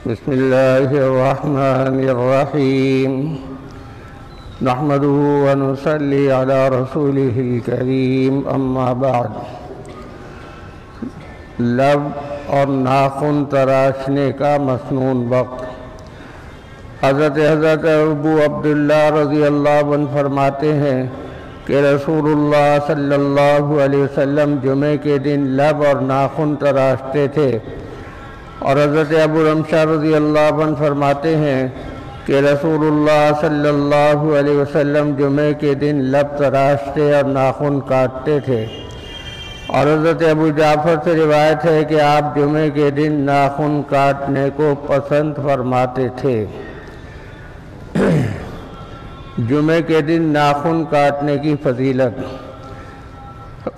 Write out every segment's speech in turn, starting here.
بسم الله الرحمن الرحيم نحمده ونصلي على رسوله الكريم اما بعد لب اور ناخن تراشنے کا مسنون وقت۔ حضرت ابو عبداللہ رضی اللہ عنہ فرماتے ہیں کہ رسول اللہ صلی اللہ علیہ وسلم جمعے کے دن لب اور ناخن تراشتے تھے، اور حضرت ابو رمشہ رضی اللہ عنہ فرماتے ہیں کہ رسول اللہ صلی اللہ علیہ وسلم جمعے کے دن لب تراشتے اور ناخن کاٹتے تھے، اور حضرت ابو جعفر سے روایت ہے کہ آپ جمعے کے دن ناخن کاٹنے کو پسند فرماتے تھے۔ جمعے کے دن ناخن کاٹنے کی فضیلت۔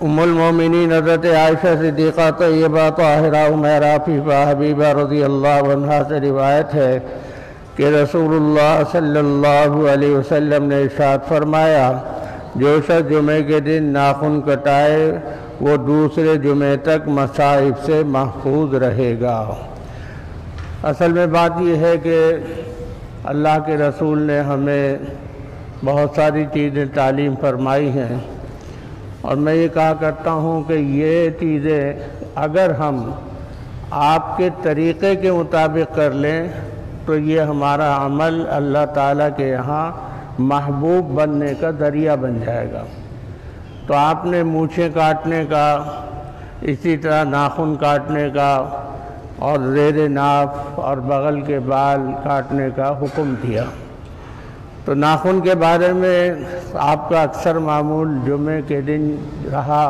ام المومنین حضرت عائشہ صدیقہ طیبہ طاہرہ عمیرہ فیفہ حبیبہ رضی اللہ عنہا سے روایت ہے کہ رسول اللہ صلی اللہ علیہ وسلم نے ارشاد فرمایا، جو شخص جمعے کے دن ناخن کٹائے وہ دوسرے جمعے تک مصائب سے محفوظ رہے گا۔ اصل میں بات یہ ہے کہ اللہ کے رسول نے ہمیں بہت ساری چیزیں تعلیم فرمائی ہیں، اور میں یہ کہا کرتا ہوں کہ یہ چیزیں اگر ہم آپ کے طریقے کے مطابق کر لیں تو یہ ہمارا عمل اللہ تعالیٰ کے یہاں محبوب بننے کا ذریعہ بن جائے گا۔ تو آپ نے مونچھیں کاٹنے کا، اسی طرح ناخن کاٹنے کا، اور زیر ناف اور بغل کے بال کاٹنے کا حکم دیا۔ تو ناخن کے بارے میں آپ کا اکثر معمول جمعے کے دن رہا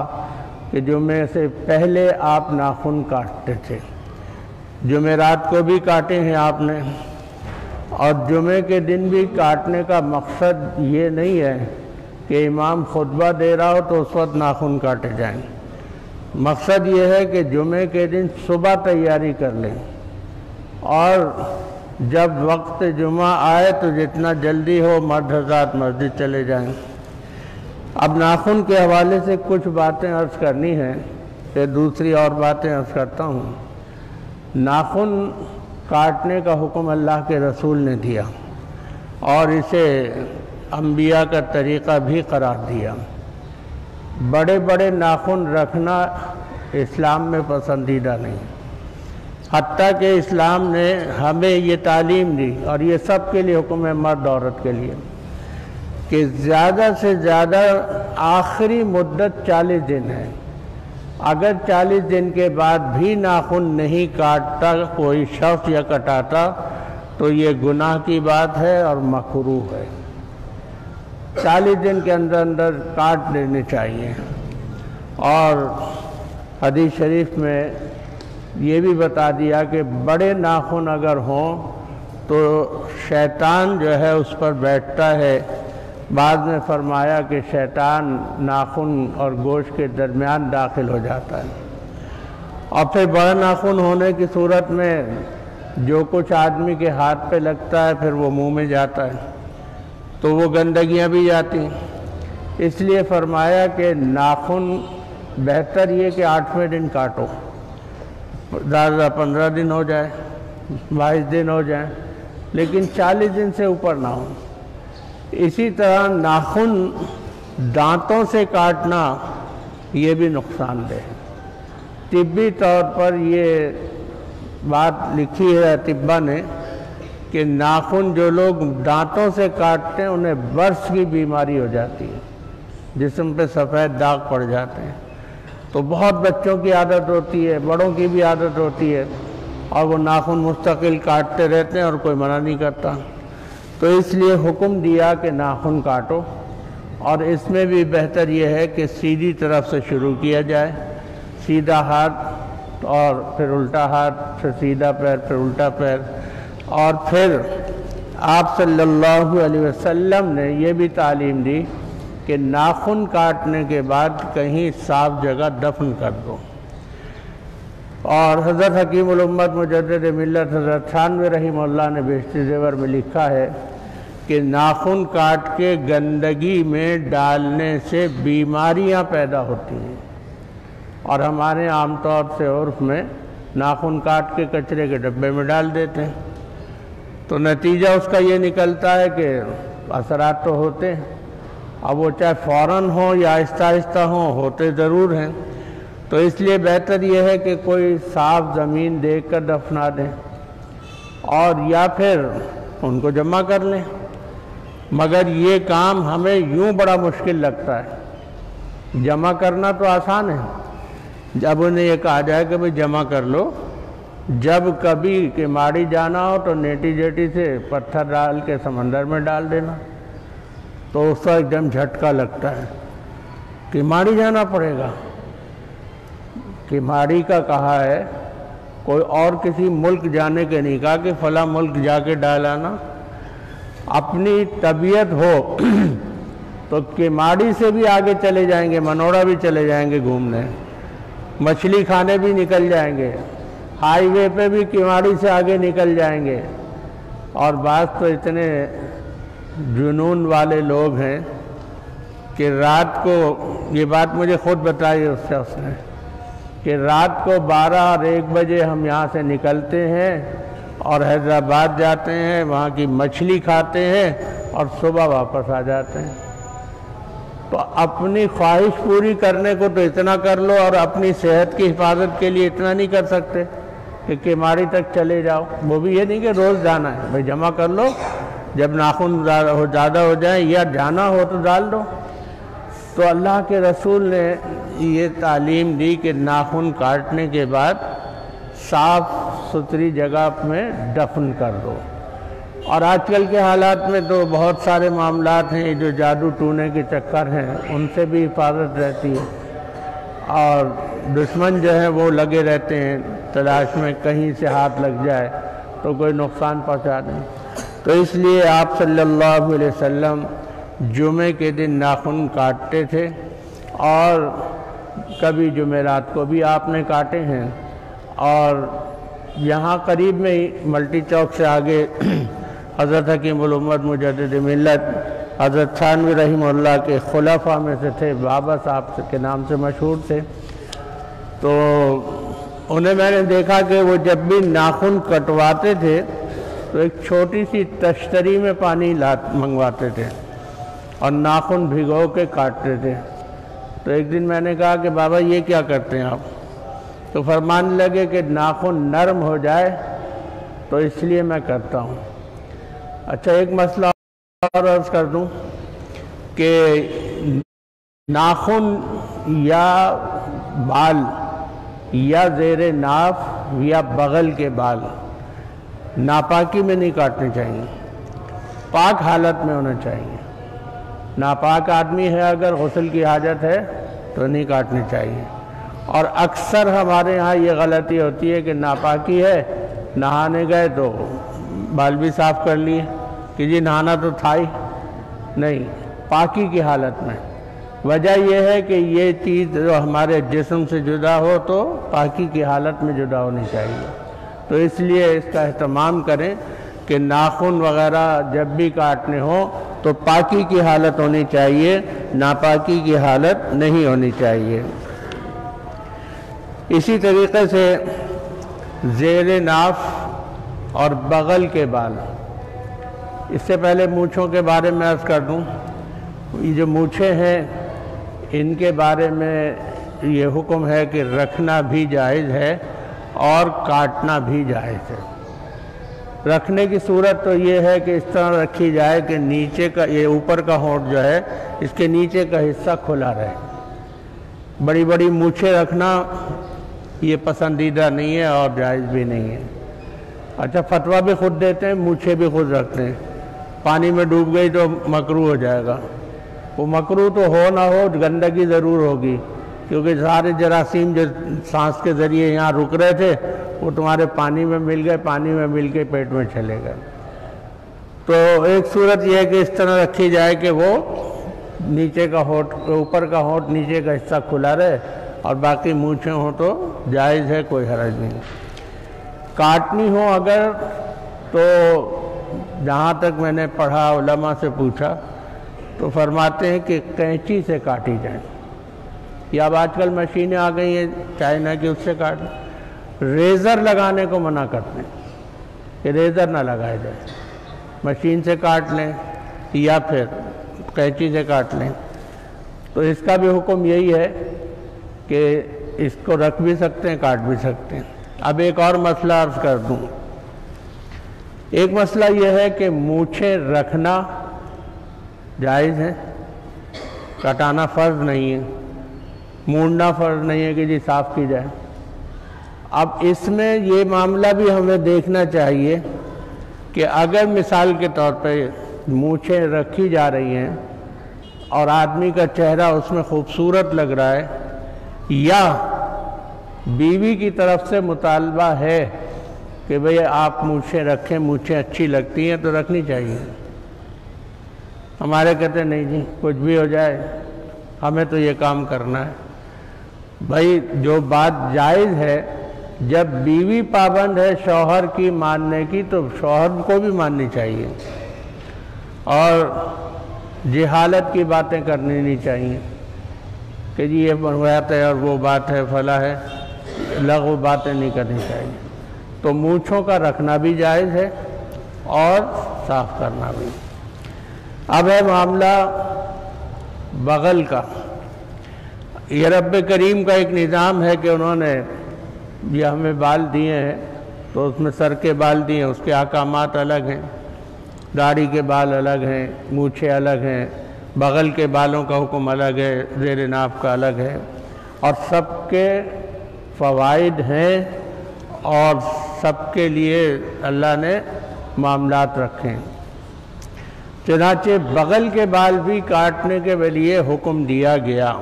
کہ جمعے سے پہلے آپ ناخن کاٹتے تھے۔ جمعرات کو بھی کاٹے ہیں آپ نے، اور جمعے کے دن بھی کاٹنے کا مقصد یہ نہیں ہے کہ امام خطبہ دے رہا ہو تو اس وقت ناخن کاٹے جائیں۔ مقصد یہ ہے کہ جمعے کے دن صبح تیاری کر لیں، اور جب وقت جمعہ آئے تو جتنا جلدی ہو مرد حضرات مسجد چلے جائیں۔ اب ناخن کے حوالے سے کچھ باتیں عرض کرنی ہیں، پھر دوسری اور باتیں عرض کرتا ہوں۔ ناخن کاٹنے کا حکم اللہ کے رسول نے دیا، اور اسے انبیاء کا طریقہ بھی قرار دیا۔ بڑے بڑے ناخن رکھنا اسلام میں پسندیدہ نہیں، حتیٰ کہ اسلام نے ہمیں یہ تعلیم دی، اور یہ سب کے لیے حکم ہے، مرد عورت کے لیے، کہ زیادہ سے زیادہ آخری مدت 40 دن ہے۔ اگر 40 دن کے بعد بھی ناخن نہیں کاٹتا کوئی شخص یا کٹاتا تو یہ گناہ کی بات ہے اور مکروہ ہے۔ 40 دن کے اندر اندر کاٹ لینے چاہیے۔ اور حدیث شریف میں یہ بھی بتا دیا کہ بڑے ناخن اگر ہوں تو شیطان جو ہے اس پر بیٹھتا ہے۔ بعد میں فرمایا کہ شیطان ناخن اور گوشت کے درمیان داخل ہو جاتا ہے، اور پھر بڑا ناخن ہونے کی صورت میں جو کچھ آدمی کے ہاتھ پہ لگتا ہے پھر وہ منہ میں جاتا ہے، تو وہ گندگیاں بھی جاتی ہیں۔ اس لیے فرمایا کہ ناخن بہتر یہ کہ 8ویں دن کاٹو، زیادہ 15 دن ہو جائے، 22 دن ہو جائیں، لیکن 40 دن سے اوپر نہ ہو۔ اسی طرح ناخن دانتوں سے کاٹنا یہ بھی نقصان دہ ہے۔ طبی طور پر یہ بات لکھی ہے اطباء نے کہ ناخن جو لوگ دانتوں سے کاٹتے ہیں انہیں برس کی بیماری ہو جاتی ہے، جسم پہ سفید داغ پڑ جاتے ہیں۔ تو بہت بچوں کی عادت ہوتی ہے، بڑوں کی بھی عادت ہوتی ہے، اور وہ ناخن مستقل کاٹتے رہتے ہیں اور کوئی منع نہیں کرتا۔ تو اس لیے حکم دیا کہ ناخن کاٹو، اور اس میں بھی بہتر یہ ہے کہ سیدھی طرف سے شروع کیا جائے، سیدھا ہاتھ اور پھر الٹا ہاتھ، پھر سیدھا پیر، پھر الٹا پیر۔ اور پھر آپ صلی اللہ علیہ وسلم نے یہ بھی تعلیم دی کہ ناخن کاٹنے کے بعد کہیں صاف جگہ دفن کر دو۔ اور حضرت حکیم الامت مجدد ملت حضرت تھانوی رحمہ اللہ نے بہشتی زیور میں لکھا ہے کہ ناخن کاٹ کے گندگی میں ڈالنے سے بیماریاں پیدا ہوتی ہیں، اور ہمارے عام طور سے عرف میں ناخن کاٹ کے کچرے کے ڈبے میں ڈال دیتے ہیں، تو نتیجہ اس کا یہ نکلتا ہے کہ اثرات تو ہوتے ہیں، اب وہ چاہے فوراً ہوں یا آہستہ آہستہ ہوں، ہوتے ضرور ہیں۔ تو اس لیے بہتر یہ ہے کہ کوئی صاف زمین دیکھ کر دفنا دیں، اور یا پھر ان کو جمع کر لیں۔ مگر یہ کام ہمیں یوں بڑا مشکل لگتا ہے، جمع کرنا تو آسان ہے، جب انہیں یہ کہا جائے کہ بھئی جمع کر لو، جب کبھی کہ ماڑی جانا ہو تو نیٹی جیٹی سے پتھر ڈال کے سمندر میں ڈال دینا، تو اس کا ایک دم جھٹکا لگتا ہے کہ ماڑی جانا پڑے گا، کہ ماڑی کا کہا ہے، کوئی اور کسی ملک جانے کے نہیں کہا کہ فلاں ملک جا کے ڈالانا۔ اپنی طبیعت ہو تو کیماڑی سے بھی آگے چلے جائیں گے، منوڑا بھی چلے جائیں گے گھومنے، مچھلی کھانے بھی نکل جائیں گے، ہائی وے پہ بھی کیماڑی سے آگے نکل جائیں گے۔ اور بعض تو اتنے جنون والے لوگ ہیں کہ رات کو، یہ بات مجھے خود بتائی اس شخص نے، کہ رات کو 12 اور 1 بجے ہم یہاں سے نکلتے ہیں اور حیدرآباد جاتے ہیں، وہاں کی مچھلی کھاتے ہیں اور صبح واپس آ جاتے ہیں۔ تو اپنی خواہش پوری کرنے کو تو اتنا کر لو، اور اپنی صحت کی حفاظت کے لیے اتنا نہیں کر سکتے کہ کیماڑی تک چلے جاؤ۔ وہ بھی یہ نہیں کہ روز جانا ہے، بھئی جمع کر لو، جب ناخن زیادہ ہو جائیں یا جانا ہو تو ڈال دو۔ تو اللہ کے رسول نے یہ تعلیم دی کہ ناخن کاٹنے کے بعد صاف ستھری جگہ میں دفن کر دو۔ اور آج کل کے حالات میں تو بہت سارے معاملات ہیں جو جادو ٹونے کے چکر ہیں، ان سے بھی حفاظت رہتی ہے، اور دشمن جو ہیں وہ لگے رہتے ہیں تلاش میں کہیں سے ہاتھ لگ جائے تو کوئی نقصان پہنچا دیں۔ تو اس لیے آپ صلی اللہ علیہ وسلم جمعے کے دن ناخن کاٹتے تھے، اور کبھی جمعرات کو بھی آپ نے کاٹے ہیں۔ اور یہاں قریب میں ہی ملٹی چوک سے آگے حضرت حکیم الامت مجدد ملت حضرت تھانوی رحمہ اللہ کے خلفاء میں سے تھے، بابا صاحب کے نام سے مشہور تھے۔ تو انہیں میں نے دیکھا کہ وہ جب بھی ناخن کٹواتے تھے تو ایک چھوٹی سی تشتری میں پانی منگواتے تھے اور ناخن بھگو کے کاٹتے تھے۔ تو ایک دن میں نے کہا کہ بابا یہ کیا کرتے ہیں آپ؟ تو فرمانے لگے کہ ناخن نرم ہو جائے تو اس لیے میں کرتا ہوں۔ اچھا، ایک مسئلہ اور عرض کر دوں کہ ناخن یا بال یا زیر ناف یا بغل کے بال ناپاکی میں نہیں کاٹنے چاہیے، پاک حالت میں ہونا چاہیے۔ ناپاک آدمی ہے اگر غسل کی حاجت ہے تو نہیں کاٹنے چاہیے۔ اور اکثر ہمارے ہاں یہ غلطی ہوتی ہے کہ ناپاکی ہے، نہانے گئے تو بال بھی صاف کر لیے کہ جی نہانا تو تھا ہی نہیں، پاکی کی حالت میں۔ وجہ یہ ہے کہ یہ چیز جو ہمارے جسم سے جدا ہو تو پاکی کی حالت میں جدا ہونی چاہیے۔ تو اس لیے اس کا اہتمام کریں کہ ناخن وغیرہ جب بھی کاٹنے ہوں تو پاکی کی حالت ہونی چاہیے، ناپاکی کی حالت نہیں ہونی چاہیے۔ اسی طریقے سے زیر ناف اور بغل کے بال، اس سے پہلے مونچھوں کے بارے میں عرض کر دوں، یہ جو مونچھیں ہیں ان کے بارے میں یہ حکم ہے کہ رکھنا بھی جائز ہے اور کاٹنا بھی جائز ہے۔ رکھنے کی صورت تو یہ ہے کہ اس طرح رکھی جائے کہ نیچے کا، یہ اوپر کا ہونٹ جو ہے اس کے نیچے کا حصہ کھلا رہے۔ بڑی بڑی مونچھیں رکھنا یہ پسندیدہ نہیں ہے اور جائز بھی نہیں ہے۔ اچھا، فتویٰ بھی خود دیتے ہیں، مونچھیں بھی خود رکھتے ہیں، پانی میں ڈوب گئی تو مکروہ ہو جائے گا۔ وہ مکروہ تو ہو نہ ہو، گندگی ضرور ہوگی، کیونکہ سارے جراثیم جو سانس کے ذریعے یہاں رک رہے تھے وہ تمہارے پانی میں مل گئے، پانی میں مل کے پیٹ میں چلے گئے۔ تو ایک صورت یہ ہے کہ اس طرح رکھی جائے کہ وہ نیچے کا ہونٹ، اوپر کا ہونٹ نیچے کا حصہ کھلا رہے اور باقی مونچھیں ہوں تو جائز ہے، کوئی حرج نہیں۔ کاٹنی ہو اگر تو جہاں تک میں نے پڑھا، علماء سے پوچھا تو فرماتے ہیں کہ قینچی سے کاٹی جائیں، یا اب آج کل مشینیں آ گئی ہیں چائنا کی، اس سے کاٹ، ریزر لگانے کو منع کرتے ہیں کہ ریزر نہ لگائے جائے، مشین سے کاٹ لیں یا پھر قینچی سے کاٹ لیں۔ تو اس کا بھی حکم یہی ہے کہ اس کو رکھ بھی سکتے ہیں، کاٹ بھی سکتے ہیں۔ اب ایک اور مسئلہ عرض کر دوں۔ ایک مسئلہ یہ ہے کہ مونچھیں رکھنا جائز ہے، کٹانا فرض نہیں ہے، مونڈنا فرض نہیں ہے کہ جی صاف کی جائے۔ اب اس میں یہ معاملہ بھی ہمیں دیکھنا چاہیے کہ اگر مثال کے طور پہ مونچھیں رکھی جا رہی ہیں اور آدمی کا چہرہ اس میں خوبصورت لگ رہا ہے، یا بیوی کی طرف سے مطالبہ ہے کہ بھئی آپ مونچھیں رکھیں، مونچھیں اچھی لگتی ہیں تو رکھنی چاہیے۔ ہمارے کہتے ہیں نہیں جی کچھ بھی ہو جائے ہمیں تو یہ کام کرنا ہے۔ بھائی جو بات جائز ہے، جب بیوی پابند ہے شوہر کی ماننے کی تو شوہر کو بھی ماننی چاہیے، اور جہالت کی باتیں کرنی نہیں چاہیے کہ جی یہ بات ہے اور وہ بات ہے فلاں ہے، لغو باتیں نہیں کرنی چاہیے۔ تو مونچھوں کا رکھنا بھی جائز ہے اور صاف کرنا بھی۔ اب ہے معاملہ بغل کا۔ یہ رب کریم کا ایک نظام ہے کہ انہوں نے یہ ہمیں بال دیے ہیں تو اس میں سر کے بال دیے ہیں، اس کے احکامات الگ ہیں، داڑھی کے بال الگ ہیں، مونچھیں الگ ہیں، بغل کے بالوں کا حکم الگ ہے، زیر ناف کا الگ ہے، اور سب کے فوائد ہیں اور سب کے لیے اللہ نے معاملات رکھے ہیں۔ چنانچہ بغل کے بال بھی کاٹنے کے لیے حکم دیا گیا،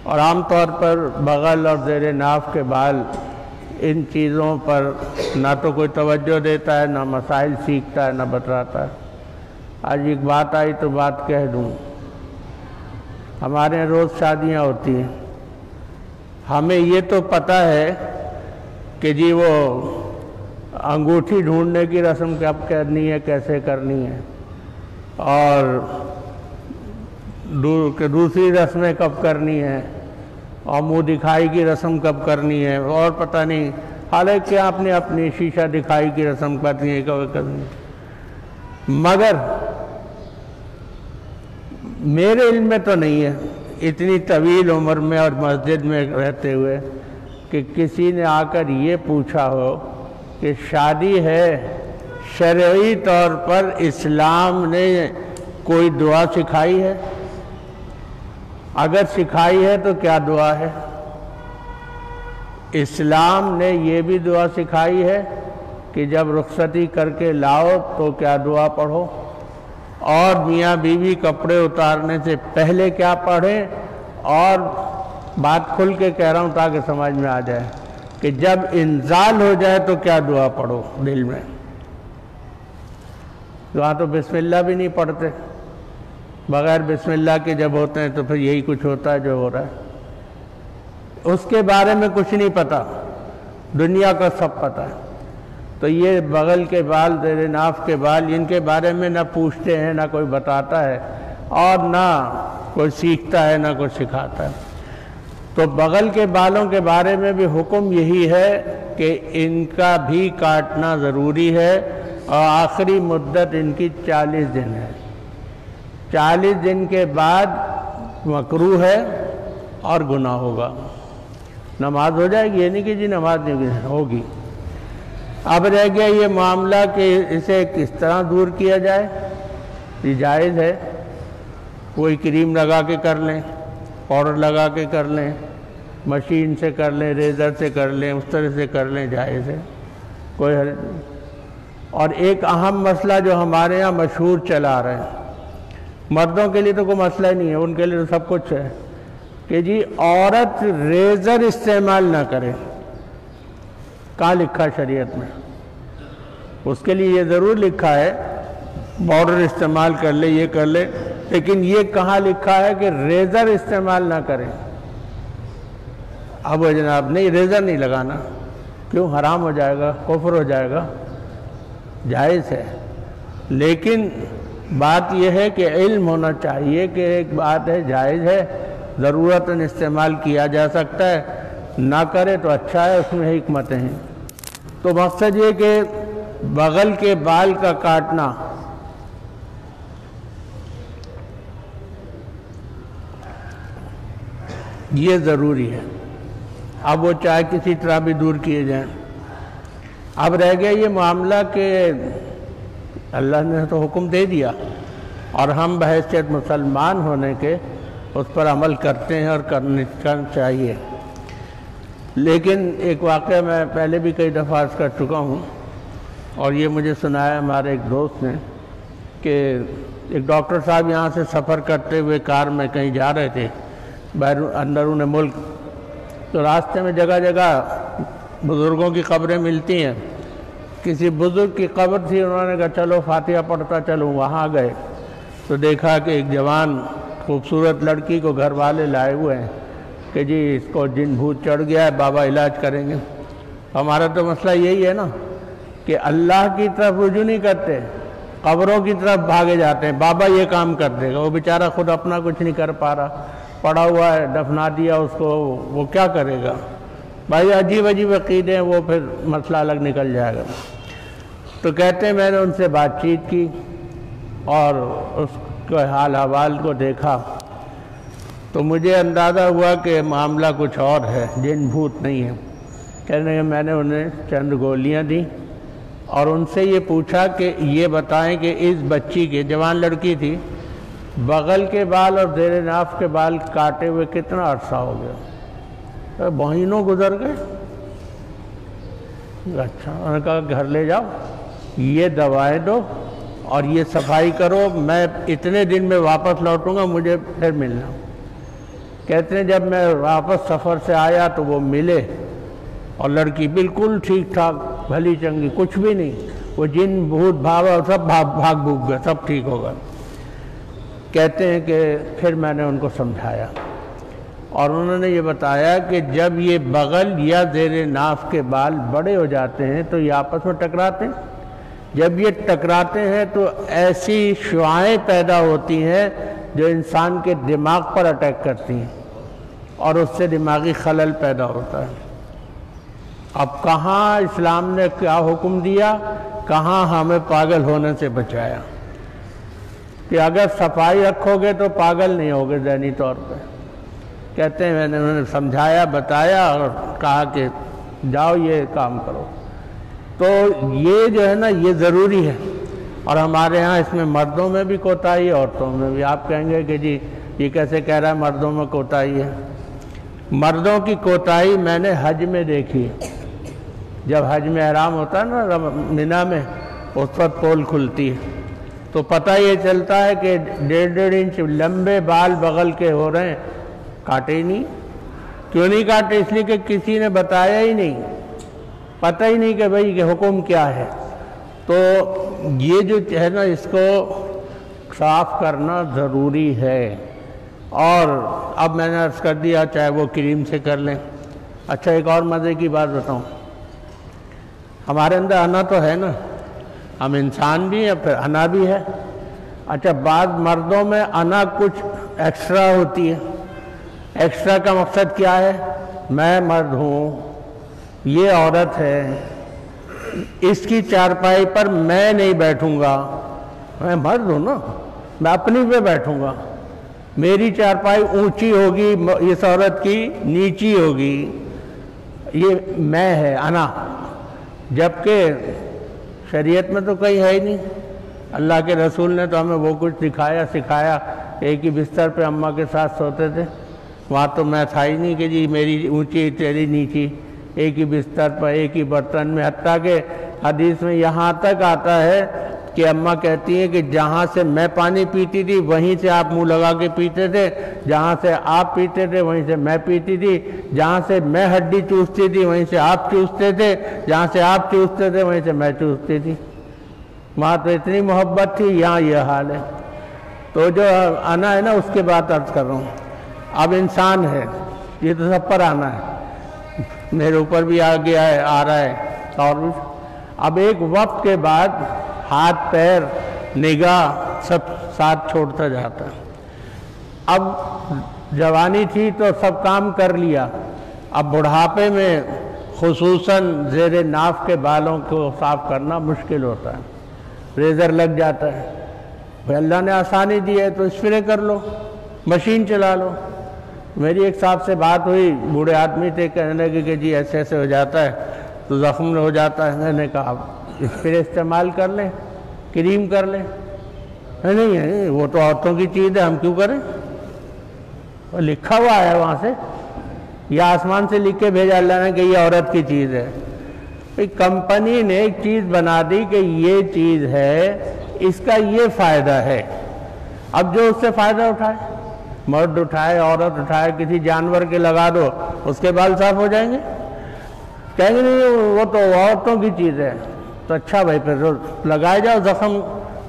اور عام طور پر بغل اور زیر ناف کے بال ان چیزوں پر نہ تو کوئی توجہ دیتا ہے، نہ مسائل سیکھتا ہے، نہ بتراتا ہے۔ آج ایک بات آئی تو بات کہہ دوں، ہمارے یہاں روز شادیاں ہوتی ہیں، ہمیں یہ تو پتہ ہے کہ جی وہ انگوٹھی ڈھونڈنے کی رسم کب کرنی ہے، کیسے کرنی ہے، اور دوسری رسمیں کب کرنی ہے، اور منہ دکھائی کی رسم کب کرنی ہے، اور پتہ نہیں، حالانکہ آپ نے اپنی شیشہ دکھائی کی رسم کرنی ہے کب کرنی ہے۔ مگر میرے علم میں تو نہیں ہے اتنی طویل عمر میں اور مسجد میں رہتے ہوئے کہ کسی نے آ کر یہ پوچھا ہو کہ شادی ہے، شرعی طور پر اسلام نے کوئی دعا سکھائی ہے؟ اگر سکھائی ہے تو کیا دعا ہے؟ اسلام نے یہ بھی دعا سکھائی ہے کہ جب رخصتی کر کے لاؤ تو کیا دعا پڑھو، اور میاں بیوی کپڑے اتارنے سے پہلے کیا پڑھیں، اور بات کھل کے کہہ رہا ہوں تاکہ سمجھ میں آ جائے کہ جب انزال ہو جائے تو کیا دعا پڑھو دل میں۔ دعا تو بسم اللہ بھی نہیں پڑھتے، بغیر بسم اللہ کے جب ہوتے ہیں تو پھر یہی کچھ ہوتا ہے جو ہو رہا ہے، اس کے بارے میں کچھ نہیں پتا، دنیا کا سب پتا ہے۔ تو یہ بغل کے بال، زیر ناف کے بال، ان کے بارے میں نہ پوچھتے ہیں، نہ کوئی بتاتا ہے، اور نہ کوئی سیکھتا ہے، نہ کوئی سکھاتا ہے۔ تو بغل کے بالوں کے بارے میں بھی حکم یہی ہے کہ ان کا بھی کاٹنا ضروری ہے، اور آخری مدت ان کی 40 دن ہے۔ 40 دن کے بعد مکروہ ہے اور گناہ ہوگا۔ نماز ہو جائے گی، یہ نہیں کہ جی نماز نہیں ہوگی۔ اب رہ گیا یہ معاملہ کہ اسے کس طرح دور کیا جائے۔ یہ جائز ہے، کوئی کریم لگا کے کر لیں، پاؤڈر لگا کے کر لیں، مشین سے کر لیں، ریزر سے کر لیں، اس طرح سے کر لیں، جائز ہے، کوئی حرج نہیں۔ اور ایک اہم مسئلہ جو ہمارے ہاں مشہور چلا رہے ہیں، مردوں کے لیے تو کوئی مسئلہ ہی نہیں ہے، ان کے لیے تو سب کچھ ہے کہ جی عورت ریزر استعمال نہ کرے۔ کہاں لکھا شریعت میں؟ اس کے لیے یہ ضرور لکھا ہے پاؤڈر استعمال کر لے، یہ کر لے، لیکن یہ کہاں لکھا ہے کہ ریزر استعمال نہ کریں؟ اب جناب نہیں، ریزر نہیں لگانا، کیوں؟ حرام ہو جائے گا، کفر ہو جائے گا۔ جائز ہے، لیکن بات یہ ہے کہ علم ہونا چاہیے کہ ایک بات ہے جائز ہے، ضرورتاً استعمال کیا جا سکتا ہے، نہ کرے تو اچھا ہے، اس میں حکمتیں ہیں۔ تو مقصد یہ کہ بغل کے بال کا کاٹنا یہ ضروری ہے، اب وہ چاہے کسی طرح بھی دور کیے جائیں۔ اب رہ گیا یہ معاملہ کہ اللہ نے تو حکم دے دیا اور ہم بحیثیت مسلمان ہونے کے اس پر عمل کرتے ہیں اور کرنا چاہیے۔ لیکن ایک واقعہ میں پہلے بھی کئی دفعہ عرض کر چکا ہوں، اور یہ مجھے سنایا ہمارے ایک دوست نے کہ ایک ڈاکٹر صاحب یہاں سے سفر کرتے ہوئے کار میں کہیں جا رہے تھے اندرون ملک، تو راستے میں جگہ جگہ بزرگوں کی قبریں ملتی ہیں۔ کسی بزرگ کی قبر تھی، انہوں نے کہا چلو فاتحہ پڑھتا چلوں۔ وہاں گئے تو دیکھا کہ ایک جوان خوبصورت لڑکی کو گھر والے لائے ہوئے ہیں کہ جی اس کو جن بھوت چڑھ گیا ہے، بابا علاج کریں گے۔ ہمارا تو مسئلہ یہی ہے نا کہ اللہ کی طرف رجوع نہیں کرتے، قبروں کی طرف بھاگے جاتے ہیں، بابا یہ کام کر دے گا۔ وہ بیچارہ خود اپنا کچھ نہیں کر پا رہا، پڑا ہوا ہے، دفنا دیا اس کو، وہ کیا کرے گا؟ بھائی عجیب عجیب عقیدے ہیں، وہ پھر مسئلہ الگ نکل جائے گا۔ تو کہتے ہیں میں نے ان سے بات چیت کی اور اس کے حال احوال کو دیکھا تو مجھے اندازہ ہوا کہ معاملہ کچھ اور ہے، جن بھوت نہیں ہے۔ کہنے کہ میں نے انہیں چند گولیاں دیں اور ان سے یہ پوچھا کہ یہ بتائیں کہ اس بچی کے، جوان لڑکی تھی، بغل کے بال اور زیر ناف کے بال کاٹے ہوئے کتنا عرصہ ہو گیا؟ مہینوں گزر گئے۔ اچھا، انہوں نے کہا گھر لے جاؤ، یہ دوائیں دو اور یہ صفائی کرو، میں اتنے دن میں واپس لوٹوں گا، مجھے پھر ملنا۔ کہتے ہیں جب میں واپس سفر سے آیا تو وہ ملے اور لڑکی بالکل ٹھیک ٹھاک، بھلی چنگی، کچھ بھی نہیں، وہ جن بھوت بھاوا سب بھاگ بھوگ گئے، سب ٹھیک ہو گئے۔ کہتے ہیں کہ پھر میں نے ان کو سمجھایا اور انہوں نے یہ بتایا کہ جب یہ بغل یا زیر ناف کے بال بڑے ہو جاتے ہیں تو یہ آپس میں ٹکراتے ہیں، جب یہ ٹکراتے ہیں تو ایسی شعاعیں پیدا ہوتی ہیں جو انسان کے دماغ پر اٹیک کرتی ہیں اور اس سے دماغی خلل پیدا ہوتا ہے۔ اب کہاں اسلام نے کیا حکم دیا، کہاں ہمیں پاگل ہونے سے بچایا کہ اگر صفائی رکھو گے تو پاگل نہیں ہوگے ذہنی طور پہ۔ کہتے ہیں میں نے انہوں نے سمجھایا، بتایا اور کہا کہ جاؤ یہ کام کرو۔ تو یہ جو ہے نا یہ ضروری ہے، اور ہمارے ہاں اس میں مردوں میں بھی کوتاہی ہے، عورتوں میں بھی۔ آپ کہیں گے کہ جی یہ کیسے کہہ رہا ہے مردوں میں کوتاہی ہے؟ مردوں کی کوتاہی میں نے حج میں دیکھی ہے۔ جب حج میں احرام ہوتا ہے نا مینا میں، اس وقت پول کھلتی ہے تو پتہ یہ چلتا ہے کہ 1.5 انچ لمبے بال بغل کے ہو رہے ہیں، کاٹے ہی نہیں۔ کیوں نہیں کاٹے؟ اس لیے کہ کسی نے بتایا ہی نہیں، پتہ ہی نہیں کہ بھئی کہ حکم کیا ہے۔ تو یہ جو ہے نا اس کو صاف کرنا ضروری ہے۔ اور اب میں نے عرض کر دیا چاہے وہ کریم سے کر لیں۔ اچھا ایک اور مزے کی بات بتاؤں، ہمارے اندر انا تو ہے نا، ہم انسان بھی ہیں پھر انا بھی ہے۔ اچھا بعض مردوں میں انا کچھ ایکسٹرا ہوتی ہے۔ ایکسٹرا کا مقصد کیا ہے؟ میں مرد ہوں، یہ عورت ہے، اس کی چارپائی پر میں نہیں بیٹھوں گا، میں مرد ہوں نا، میں اپنی پہ بیٹھوں گا، میری چارپائی اونچی ہوگی، اس عورت کی نیچی ہوگی، یہ میں ہے انا۔ جبکہ شریعت میں تو کہیں ہے ہی نہیں۔ اللہ کے رسول نے تو ہمیں وہ کچھ دکھایا سکھایا، ایک ہی بستر پہ اماں کے ساتھ سوتے تھے، وہاں تو میں تھا ہی نہیں کہ جی میری اونچی تیری نیچی، ایک ہی بستر پر ایک ہی برتن میں۔ حتیٰ کہ حدیث میں یہاں تک آتا ہے کہ اماں کہتی ہیں کہ جہاں سے میں پانی پیتی تھی وہیں سے آپ منہ لگا کے پیتے تھے، جہاں سے آپ پیتے تھے وہیں سے میں پیتی تھی، جہاں سے میں ہڈی چوستی تھی وہیں سے آپ چوستے تھے، جہاں سے آپ چوستے تھے وہیں سے میں چوستی تھی۔ وہاں تو اتنی محبت تھی، یہاں یہ حال ہے۔ تو جو انا ہے نا اس کے بات عرض کر رہا ہوں۔ اب انسان ہے، یہ تو سب پر آنا ہے، میرے اوپر بھی آ گیا ہے، آ رہا ہے، اور بھی۔ اب ایک وقت کے بعد ہاتھ پیر نگاہ سب ساتھ چھوڑتا جاتا ہے۔ اب جوانی تھی تو سب کام کر لیا، اب بڑھاپے میں خصوصاً زیر ناف کے بالوں کو صاف کرنا مشکل ہوتا ہے، ریزر لگ جاتا ہے۔ بھئی اللہ نے آسانی دی ہے تو اسپرے کر لو، مشین چلا لو۔ میری ایک صاحب سے بات ہوئی، بوڑھے آدمی تھے، کہنے لگے کہ جی ایسے ایسے ہو جاتا ہے تو زخم ہو جاتا ہے۔ میں نے کہا اسپرے استعمال کر لیں، کریم کر لیں۔ نہیں وہ تو عورتوں کی چیز ہے، ہم کیوں کریں؟ وہ لکھا ہوا ہے وہاں سے، یا آسمان سے لکھ کے بھیجا اللہ نے کہ یہ عورت کی چیز ہے۔ کمپنی نے ایک چیز بنا دی کہ یہ چیز ہے، اس کا یہ فائدہ ہے، اب جو اس سے فائدہ اٹھائے، مرد اٹھائے، عورت اٹھائے، کسی جانور کے لگا دو، اس کے بال صاف ہو جائیں گے؟ کہیں گے نہیں وہ تو عورتوں کی چیز ہے۔ تو اچھا بھائی پھر لگائے جاؤ، زخم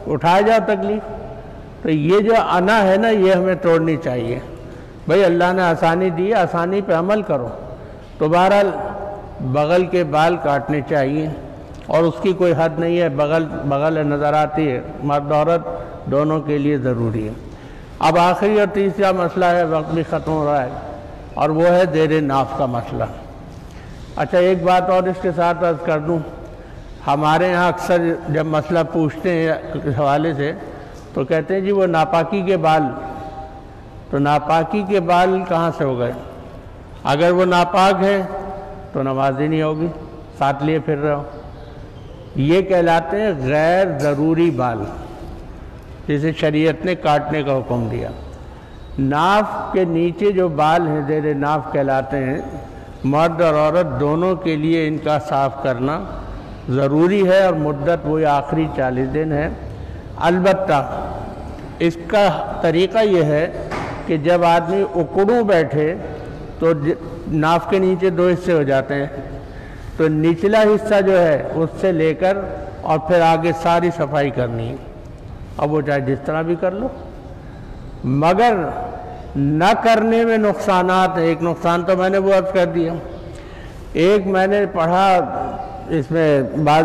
اٹھائے جاؤ تکلیف۔ تو یہ جو انا ہے نا، یہ ہمیں توڑنی چاہیے۔ بھائی اللہ نے آسانی دی ہے، آسانی پہ عمل کرو۔ تو بہرحال بغل کے بال کاٹنے چاہیے، اور اس کی کوئی حد نہیں ہے، بغل نظر آتی ہے، مرد عورت دونوں کے لیے ضروری ہے۔ اب آخری اور تیسرا مسئلہ ہے، وقت بھی ختم ہو رہا ہے، اور وہ ہے زیر ناف کا مسئلہ۔ اچھا ایک بات اور اس کے ساتھ عرض کر دوں، ہمارے یہاں اکثر جب مسئلہ پوچھتے ہیں اس حوالے سے تو کہتے ہیں جی وہ ناپاکی کے بال، تو ناپاکی کے بال کہاں سے ہو گئے؟ اگر وہ ناپاک ہے تو نماز ہی نہیں ہوگی، ساتھ لیے پھر رہے ہو۔ یہ کہلاتے ہیں غیر ضروری بال، جسے شریعت نے کاٹنے کا حکم دیا۔ ناف کے نیچے جو بال ہیں زیر ناف کہلاتے ہیں، مرد اور عورت دونوں کے لیے ان کا صاف کرنا ضروری ہے، اور مدت وہی آخری 40 دن ہے۔ البتہ اس کا طریقہ یہ ہے کہ جب آدمی اکڑوں بیٹھے تو ناف کے نیچے 2 حصے ہو جاتے ہیں، تو نچلا حصہ جو ہے اس سے لے کر اور پھر آگے ساری صفائی کرنی ہے۔ اب وہ چاہے جس طرح بھی کر لو، مگر نہ کرنے میں نقصانات ہیں۔ ایک نقصان تو میں نے وہ عرض کر دیا، ایک میں نے پڑھا اس میں بعض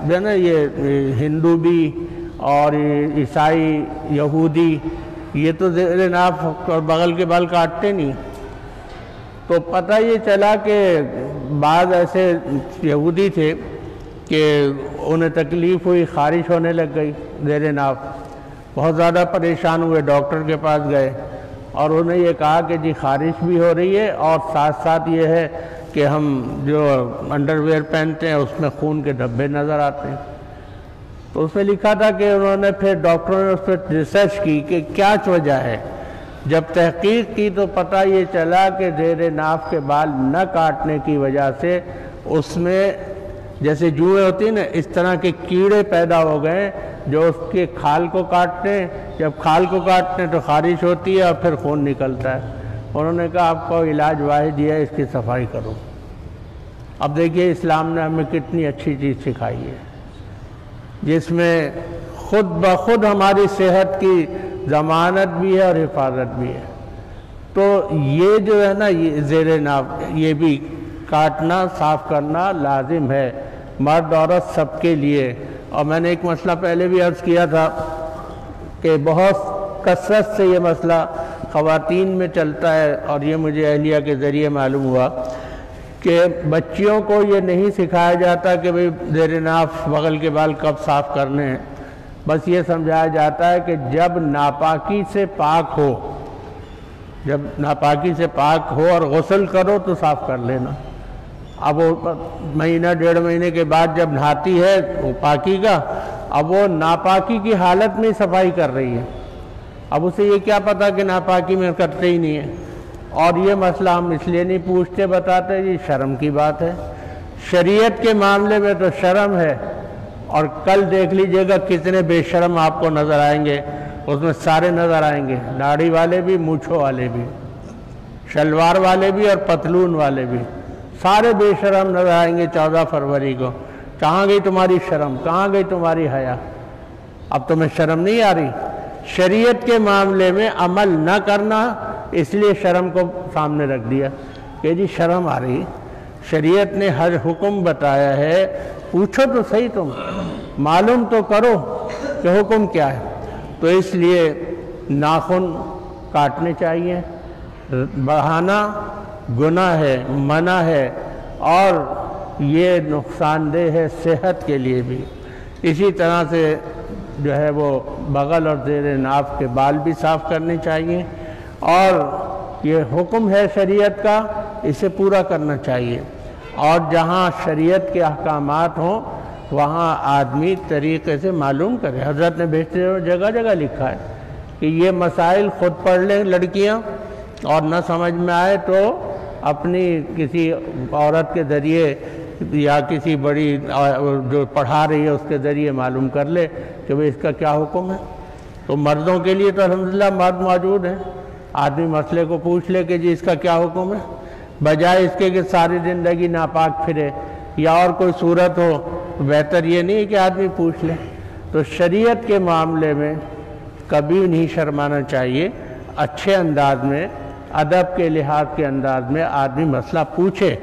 جو ہے نا یہ ہندو بھی اور عیسائی یہودی یہ تو زیر ناف اور بغل کے بال کاٹتے نہیں، تو پتہ یہ چلا کہ بعض ایسے یہودی تھے کہ انہیں تکلیف ہوئی، خارش ہونے لگ گئی زیر ناف، بہت زیادہ پریشان ہوئے، ڈاکٹر کے پاس گئے اور انہیں یہ کہا کہ جی خارش بھی ہو رہی ہے اور ساتھ ساتھ یہ ہے کہ ہم جو انڈر ویئر پہنتے ہیں اس میں خون کے دھبے نظر آتے ہیں۔ تو اس میں لکھا تھا کہ انہوں نے پھر ڈاکٹروں نے اس پہ ریسرچ کی کہ کیا وجہ ہے۔ جب تحقیق کی تو پتہ یہ چلا کہ زیر ناف کے بال نہ کاٹنے کی وجہ سے اس میں جیسے جوئیں ہوتی ہیں نا، اس طرح کے کیڑے پیدا ہو گئے جو اس کے کھال کو کاٹتے ہیں، جب کھال کو کاٹتے ہیں تو خارش ہوتی ہے اور پھر خون نکلتا ہے۔ انہوں نے کہا آپ کو علاج واحد یہ ہے، اس کی صفائی کرو۔ اب دیکھیے اسلام نے ہمیں کتنی اچھی چیز سکھائی ہے، جس میں خود بخود ہماری صحت کی ضمانت بھی ہے اور حفاظت بھی ہے۔ تو یہ جو ہے نا یہ زیر ناف یہ بھی کاٹنا صاف کرنا لازم ہے، مرد عورت سب کے لیے۔ اور میں نے ایک مسئلہ پہلے بھی عرض کیا تھا کہ بہت کثرت سے یہ مسئلہ خواتین میں چلتا ہے، اور یہ مجھے اہلیہ کے ذریعے معلوم ہوا کہ بچیوں کو یہ نہیں سکھایا جاتا کہ بھئی زیر ناف بغل کے بال کب صاف کرنے ہیں، بس یہ سمجھایا جاتا ہے کہ جب ناپاکی سے پاک ہو، جب ناپاکی سے پاک ہو اور غسل کرو تو صاف کر لینا۔ اب وہ مہینہ 1.5 مہینے کے بعد جب نہاتی ہے وہ پاکی کا، اب وہ ناپاکی کی حالت میں صفائی کر رہی ہے، اب اسے یہ کیا پتا کہ ناپاکی میں کرتے ہی نہیں ہے۔ اور یہ مسئلہ ہم اس لیے نہیں پوچھتے بتاتے، یہ شرم کی بات ہے، شریعت کے معاملے میں تو شرم ہے۔ اور کل دیکھ لیجئے گا کتنے بے شرم آپ کو نظر آئیں گے، اس میں سارے نظر آئیں گے، داڑھی والے بھی، مونچھوں والے بھی، شلوار والے بھی اور پتلون والے بھی، سارے بے شرم نظر آئیں گے 14 فروری کو۔ کہاں گئی تمہاری شرم، کہاں گئی تمہاری حیا؟ اب تمہیں شرم نہیں آ رہی؟ شریعت کے معاملے میں عمل نہ کرنا، اس لیے شرم کو سامنے رکھ دیا کہ جی شرم آ رہی۔ شریعت نے ہر حکم بتایا ہے، پوچھو تو صحیح، تم معلوم تو کرو کہ حکم کیا ہے۔ تو اس لیے ناخن کاٹنے چاہیے، بڑھانا گناہ ہے، منع ہے، اور یہ نقصان دہ ہے صحت کے لیے بھی۔ اسی طرح سے جو ہے وہ بغل اور زیر ناف کے بال بھی صاف کرنے چاہیے، اور یہ حکم ہے شریعت کا، اسے پورا کرنا چاہیے۔ اور جہاں شریعت کے احکامات ہوں وہاں آدمی طریقے سے معلوم کرے۔ حضرت نے بھیجتے ہوئے جگہ جگہ لکھا ہے کہ یہ مسائل خود پڑھ لیں لڑکیاں، اور نہ سمجھ میں آئے تو اپنی کسی عورت کے ذریعے یا کسی بڑی جو پڑھا رہی ہے اس کے ذریعے معلوم کر لے کہ وہ اس کا کیا حکم ہے۔ تو مردوں کے لیے تو الحمدللہ مرد موجود ہیں، آدمی مسئلے کو پوچھ لے کہ جی اس کا کیا حکم ہے، بجائے اس کے کہ ساری زندگی ناپاک پھرے یا اور کوئی صورت ہو۔ بہتر یہ نہیں کہ آدمی پوچھ لے۔ تو شریعت کے معاملے میں کبھی نہیں شرمانا چاہیے، اچھے انداز میں، ادب کے لحاظ کے انداز میں آدمی مسئلہ پوچھے۔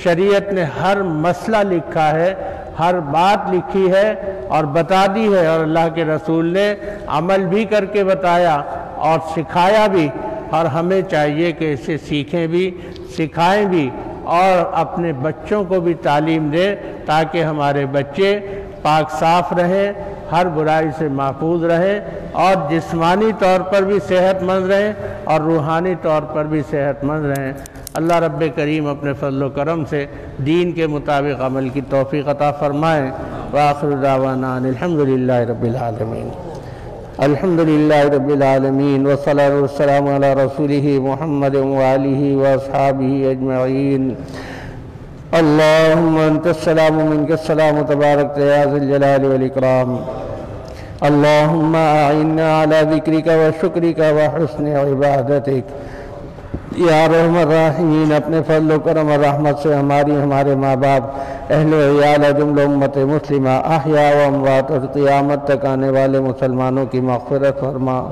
شریعت نے ہر مسئلہ لکھا ہے، ہر بات لکھی ہے اور بتا دی ہے، اور اللہ کے رسول نے عمل بھی کر کے بتایا اور سکھایا بھی، اور ہمیں چاہیے کہ اسے سیکھیں بھی، سکھائیں بھی، اور اپنے بچوں کو بھی تعلیم دیں تاکہ ہمارے بچے پاک صاف رہیں، ہر برائی سے محفوظ رہیں، اور جسمانی طور پر بھی صحت مند رہیں اور روحانی طور پر بھی صحت مند رہیں۔ اللہ رب کریم اپنے فضل و کرم سے دین کے مطابق عمل کی توفیق عطا فرمائیں۔ وآخر دعوانا الحمدللہ رب العالمین۔ الحمدللہ رب العالمین، والصلاة والسلام علی رسولہ محمد وآلہ واصحابہ اجمعین۔ اللہم انت السلام منک السلام تبارک یا ذی الجلال والاکرام۔ اللہم اعنا علی ذکرک وشکرک وحسن عبادتک۔ یا رحم الراحمین، اپنے فضل و کرم اور رحمت سے ہماری، ہمارے ماں باپ، اہل و عیال، جملہ امت مسلمہ، احیاء و اموات اور قیامت تک آنے والے مسلمانوں کی مغفرت فرما۔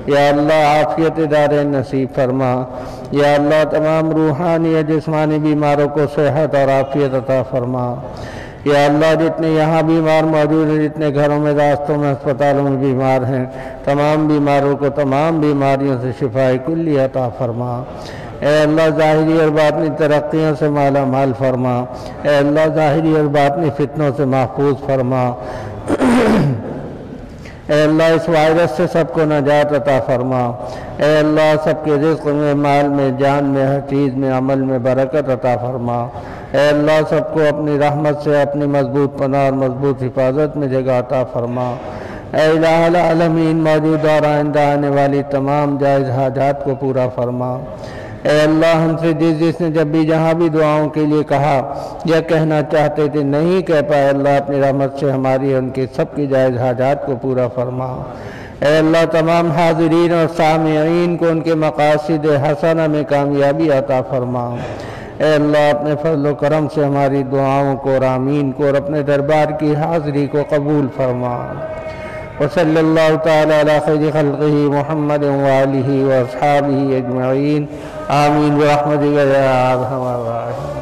یا اللہ عافیت دارین نصیب فرما۔ یا اللہ تمام روحانی و جسمانی بیماروں کو صحت اور عافیت عطا فرما۔ یا اللہ جتنے یہاں بیمار موجود ہیں، جتنے گھروں میں، راستوں میں، ہسپتالوں میں بیمار ہیں، تمام بیماروں کو تمام بیماریوں سے شفائے کلی عطا فرما۔ اے اللہ ظاہری اور باطنی ترقیوں سے مالا مال فرما۔ اے اللہ ظاہری اور باطنی فتنوں سے محفوظ فرما۔ اے اللہ اس وائرس سے سب کو نجات عطا فرما۔ اے اللہ سب کے رزق میں، مال میں، جان میں، ہر چیز میں، عمل میں برکت عطا فرما۔ اے اللہ سب کو اپنی رحمت سے اپنی مضبوط پناہ اور مضبوط حفاظت میں جگہ عطا فرما۔ اے الہ العالمین، موجودہ اور آئندہ آنے والی تمام جائز حاجات کو پورا فرما۔ اے اللہ ہم سے جس نے جب بھی جہاں بھی دعاؤں کے لیے کہا یا کہنا چاہتے تھے نہیں کہہ پائے، اللہ اپنی رحمت سے ہماری ان کے سب کی جائز حاجات کو پورا فرما۔ اے اللہ تمام حاضرین اور سامعین کو ان کے مقاصد حسنہ میں کامیابی عطا فرما۔ اے اللہ اپنے فضل و کرم سے ہماری دعاؤں کو اور آمین کو اور اپنے دربار کی حاضری کو قبول فرما۔ وصلی اللہ تعالی علی خیر خلقہ محمد وآلہ واصحابہ اجمعین۔ آمین برحمتک یا ارحم الراحمین۔